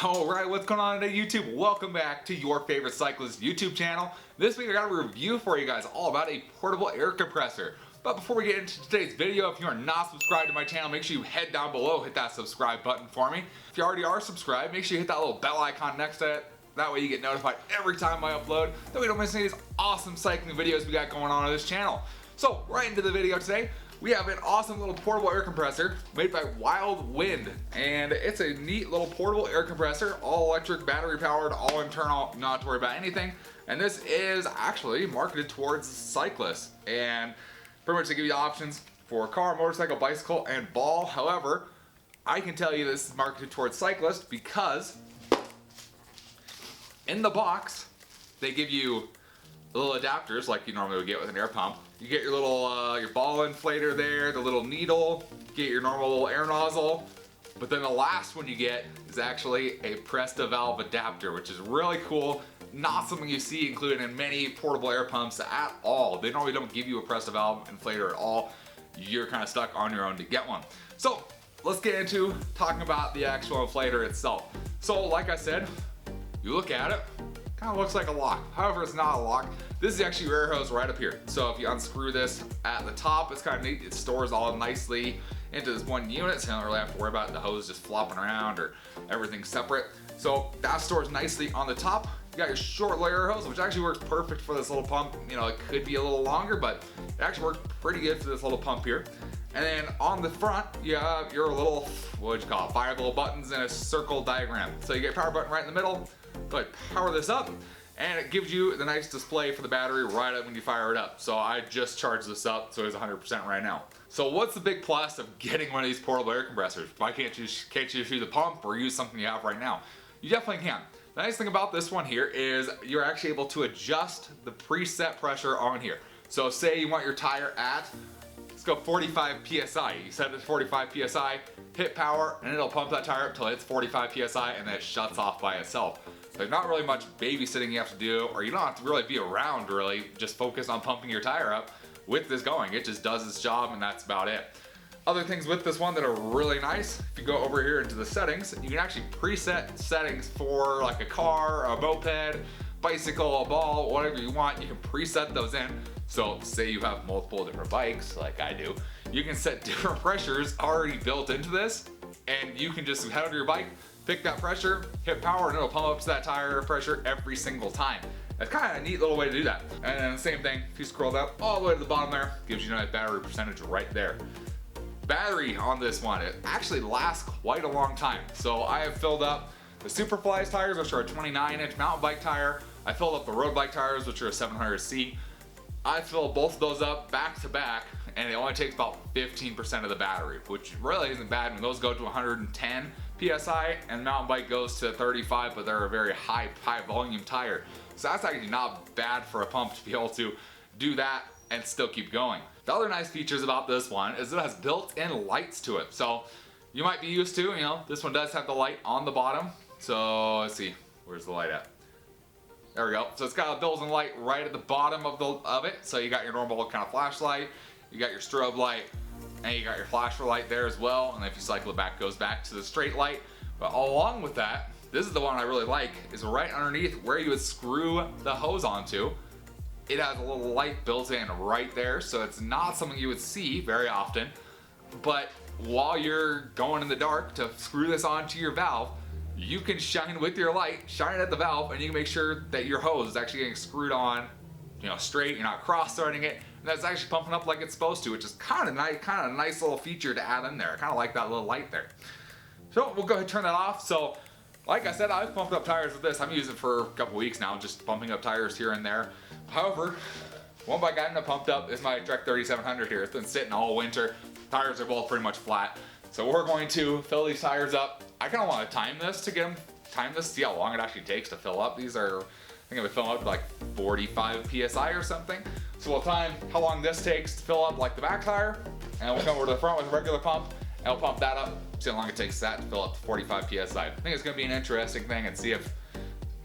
Alright, what's going on today, YouTube? Welcome back to your favorite cyclist YouTube channel. This week I got a review for you guys all about a portable air compressor. But before we get into today's video, if you are not subscribed to my channel, make sure you head down below, hit that subscribe button for me. If you already are subscribed, make sure you hit that little bell icon next to it. That way you get notified every time I upload. That way you don't miss any of these awesome cycling videos we got going on this channel. So, right into the video today. We have an awesome little portable air compressor made by Wild Wind, and it's a neat little portable air compressor, all electric, battery powered, all internal, not to worry about anything. And this is actually marketed towards cyclists, and pretty much they give you options for car, motorcycle, bicycle, and ball. However, I can tell you this is marketed towards cyclists because in the box they give you little adapters like you normally would get with an air pump. You get your little your ball inflator there, the little needle, get your normal little air nozzle, but then the last one you get is actually a Presta valve adapter, which is really cool. Not something you see included in many portable air pumps at all. They normally don't give you a Presta valve inflator at all. You're kind of stuck on your own to get one. So let's get into talking about the actual inflator itself. So like I said, you look at it, kind of looks like a lock. However, it's not a lock. This is actually your air hose right up here. So if you unscrew this at the top, it's kind of neat. It stores all nicely into this one unit, so you don't really have to worry about the hose just flopping around or everything separate. So that stores nicely on the top. You got your short layer hose, which actually works perfect for this little pump. You know, it could be a little longer, but it actually works pretty good for this little pump here. And then on the front, you have your little, what would you call it, 5 little buttons in a circle diagram. So you get a power button right in the middle. Go ahead, power this up, and it gives you the nice display for the battery right up when you fire it up. So I just charged this up, so it's 100% right now. So what's the big plus of getting one of these portable air compressors? Why can't you just use the pump or use something you have right now? You definitely can. The nice thing about this one here is you're actually able to adjust the preset pressure on here. So say you want your tire at, let's go 45 PSI. You set it to 45 PSI, hit power, and it'll pump that tire up till it's 45 PSI, and then it shuts off by itself. There's not really much babysitting you have to do, or you don't have to really be around really, just focus on pumping your tire up with this going. It just does its job, and that's about it. Other things with this one that are really nice, if you go over here into the settings, you can actually preset settings for like a car, a moped, bicycle, a ball, whatever you want. You can preset those in. So say you have multiple different bikes like I do, you can set different pressures already built into this, and you can just head over your bike, pick that pressure, hit power, and it'll pump up to that tire pressure every single time. That's kind of a neat little way to do that. And then the same thing, if you scroll down all the way to the bottom there, gives you a nice battery percentage right there. Battery on this one, it actually lasts quite a long time. So I have filled up the Superflies tires, which are a 29-inch mountain bike tire. I filled up the road bike tires, which are a 700C. I fill both of those up back to back, and it only takes about 15% of the battery, which really isn't bad. When those go to 110 PSI and mountain bike goes to 35, but they're a very high volume tire. So that's actually not bad for a pump to be able to do that and still keep going. The other nice features about this one is it has built-in lights to it. So you might be used to, you know, this one does have the light on the bottom. So let's see, where's the light at? There we go. So it's got a built-in light right at the bottom of it. So you got your normal kind of flashlight, you got your strobe light, and you got your flasher light there as well. And if you cycle it back, it goes back to the straight light. But along with that, this is the one I really like, is right underneath where you would screw the hose onto. It has a little light built in right there, so it's not something you would see very often. But while you're going in the dark to screw this onto your valve, you can shine with your light, shine it at the valve, and you can make sure that your hose is actually getting screwed on, you know, straight. You're not cross-threading it, and that's actually pumping up like it's supposed to, which is kind of a nice little feature to add in there. I kind of like that little light there. So we'll go ahead and turn that off. So, like I said, I've pumped up tires with this. I'm using it for a couple weeks now, just pumping up tires here and there. However, one bike I ended up pumped up is my Trek 3700 here. It's been sitting all winter. Tires are both pretty much flat. So we're going to fill these tires up. I kind of want to time this to see how long it actually takes to fill up. These are, I think I'm gonna fill up to like 45 PSI or something. So we'll time how long this takes to fill up like the back tire, and we'll come over to the front with a regular pump, and we'll pump that up, see how long it takes that to fill up to 45 PSI. I think it's gonna be an interesting thing, and see if,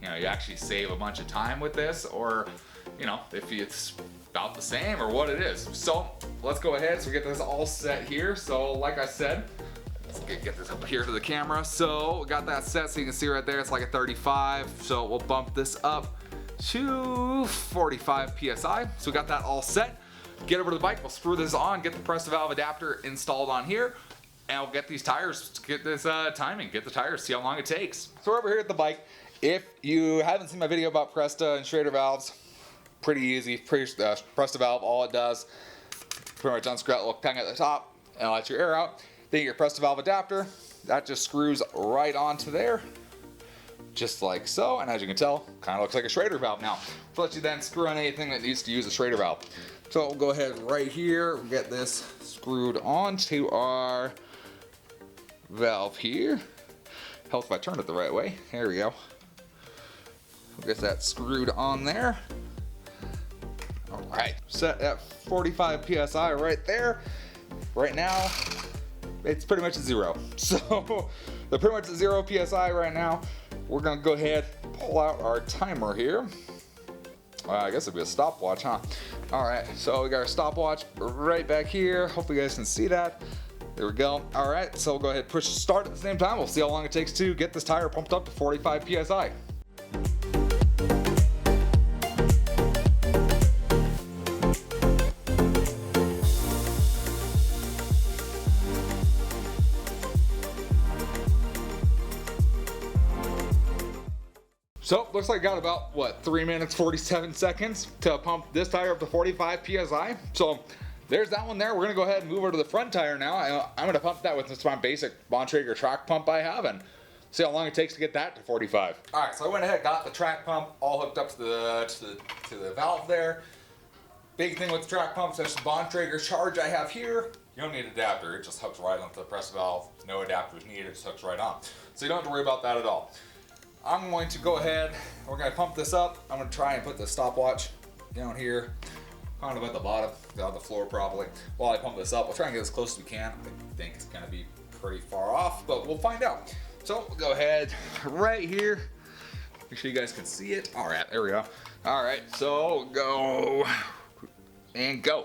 you know, you actually save a bunch of time with this, or, you know, if it's about the same or what it is. So let's go ahead, so we get this all set here. So like I said, Let's get this up here to the camera. So we got that set, so you can see right there, it's like a 35. So we'll bump this up to 45 PSI. So we got that all set. Get over to the bike, we'll screw this on, get the compressor valve adapter installed on here, and we'll get these tires, get this timing, get the tires, see how long it takes. So we're over here at the bike. If you haven't seen my video about Presta and Schrader valves, pretty easy. Presta valve, all it does, pretty much unscrew that little peg at the top and let your air out. Then you get your Presta valve adapter, that just screws right onto there, just like so. And as you can tell, kind of looks like a Schrader valve now. So let you then screw on anything that needs to use a Schrader valve. So we'll go ahead right here, we'll get this screwed onto our valve here. Helps if I turn it the right way. There we go. We'll get that screwed on there. All right, set at 45 PSI right there. Right now, it's pretty much at 0. So they're pretty much at 0 PSI right now. We're gonna go ahead, pull out our timer here. I guess it'd be a stopwatch, huh? All right, so we got our stopwatch right back here. Hopefully you guys can see that. There we go. All right, so we'll go ahead and push start at the same time. We'll see how long it takes to get this tire pumped up to 45 PSI. So, looks like I got about, what, 3 minutes, 47 seconds to pump this tire up to 45 PSI. So, there's that one there. We're gonna go ahead and move over to the front tire now. I'm gonna pump that with this my basic Bontrager track pump I have and see how long it takes to get that to 45. All right, so I went ahead, got the track pump all hooked up to the valve there. Big thing with the track pump, such as the Bontrager charge I have here, you don't need an adapter. It just hooks right onto the press valve. No adapters needed, it just hooks right on. So you don't have to worry about that at all. I'm going to go ahead, we're going to pump this up. I'm going to try and put the stopwatch down here, kind of at the bottom, on the floor probably. While I pump this up, we'll try and get as close as we can. I think it's going to be pretty far off, but we'll find out. So we'll go ahead right here. Make sure you guys can see it. All right, there we go. All right, so go and go.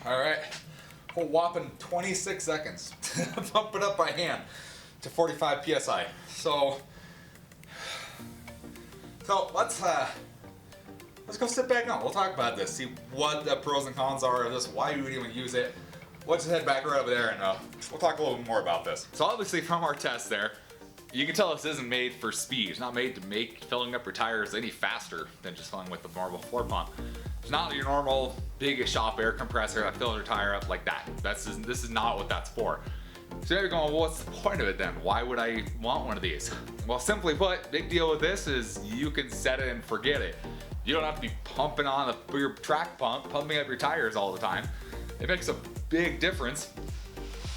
All right. Whole whopping 26 seconds to pump it up by hand to 45 PSI. So let's go sit back down. We'll talk about this, see what the pros and cons are of this, why you would even use it. Let's just head back right over there and we'll talk a little bit more about this. So obviously from our test there, you can tell this isn't made for speed. It's not made to make filling up your tires any faster than just filling with the normal floor pump. It's not your normal big shop air compressor that fills your tire up like that. This is not what that's for. So you're going, well, what's the point of it then? Why would I want one of these? Well, simply put, big deal with this is you can set it and forget it. You don't have to be pumping on your track pump, pumping up your tires all the time. It makes a big difference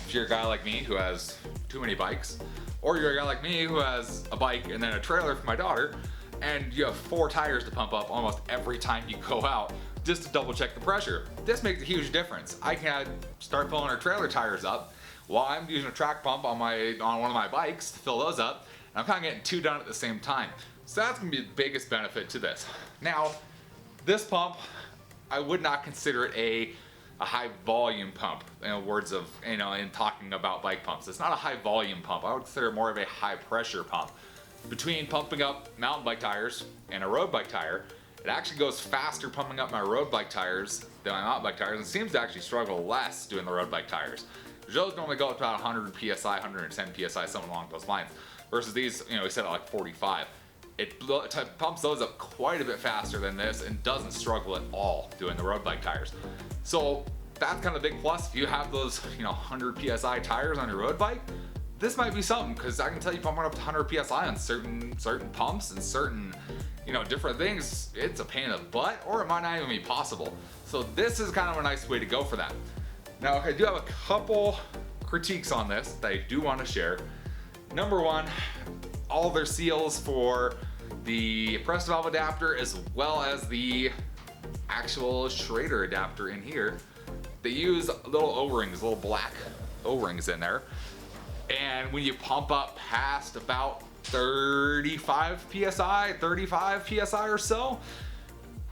if you're a guy like me who has too many bikes, or you're a guy like me who has a bike and then a trailer for my daughter, and you have 4 tires to pump up almost every time you go out just to double check the pressure. This makes a huge difference. I can start filling our trailer tires up while I'm using a track pump on one of my bikes to fill those up, and I'm kind of getting 2 done at the same time. So that's gonna be the biggest benefit to this. Now, this pump, I would not consider it a high volume pump, in words of, in talking about bike pumps. It's not a high volume pump. I would consider it more of a high pressure pump. Between pumping up mountain bike tires and a road bike tire, it actually goes faster pumping up my road bike tires than my mountain bike tires, and seems to actually struggle less doing the road bike tires. Those normally go up to about 100 PSI, 110 PSI, something along those lines. Versus these, we set it like 45. It pumps those up quite a bit faster than this and doesn't struggle at all doing the road bike tires. So that's kind of a big plus. If you have those, 100 PSI tires on your road bike, this might be something, because I can tell you pumping up to 100 PSI on certain pumps and certain, different things, it's a pain in the butt, or it might not even be possible. So this is kind of a nice way to go for that. Now, I do have a couple critiques on this that I do want to share. Number one, all their seals for the press valve adapter as well as the actual Schrader adapter in here, they use little O-rings, little black O-rings in there. And when you pump up past about 35 PSI or so,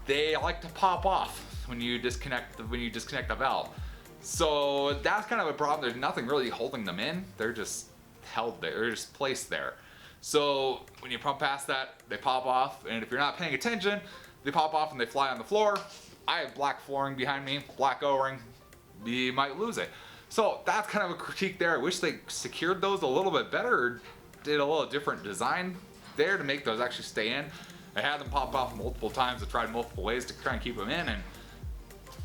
they like to pop off. when you disconnect the valve. So that's kind of a problem. There's nothing really holding them in. They're just held there. They're just placed there. So when you pump past that, they pop off, and if you're not paying attention, they pop off and they fly on the floor. I have black flooring behind me, black O-ring. You might lose it. So that's kind of a critique there. I wish they secured those a little bit better, or did a little different design there to make those actually stay in. I had them pop off multiple times. I tried multiple ways to try and keep them in, and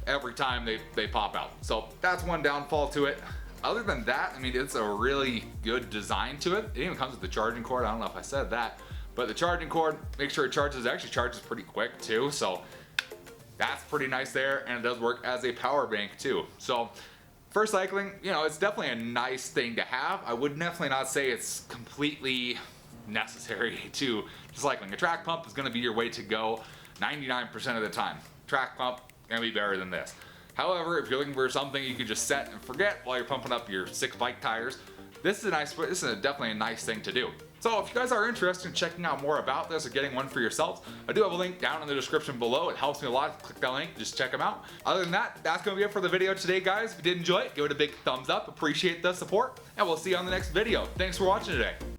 every time they pop out. So that's one downfall to it. Other than that, I mean, it's a really good design to it. It even comes with the charging cord. I don't know if I said that, but the charging cord, make sure it charges. It actually charges pretty quick too. So that's pretty nice there, and it does work as a power bank too. So for cycling, you know, it's definitely a nice thing to have. I would definitely not say it's completely necessary to cycling. A track pump is going to be your way to go 99% of the time. Track pump going to be better than this. However, if you're looking for something you can just set and forget while you're pumping up your 6 bike tires, this is definitely a nice thing to do. So if you guys are interested in checking out more about this or getting one for yourselves, I do have a link down in the description below. It helps me a lot. Click that link, just check them out. Other than that, that's going to be it for the video today, guys. If you did enjoy it, give it a big thumbs up. Appreciate the support, and we'll see you on the next video. Thanks for watching today.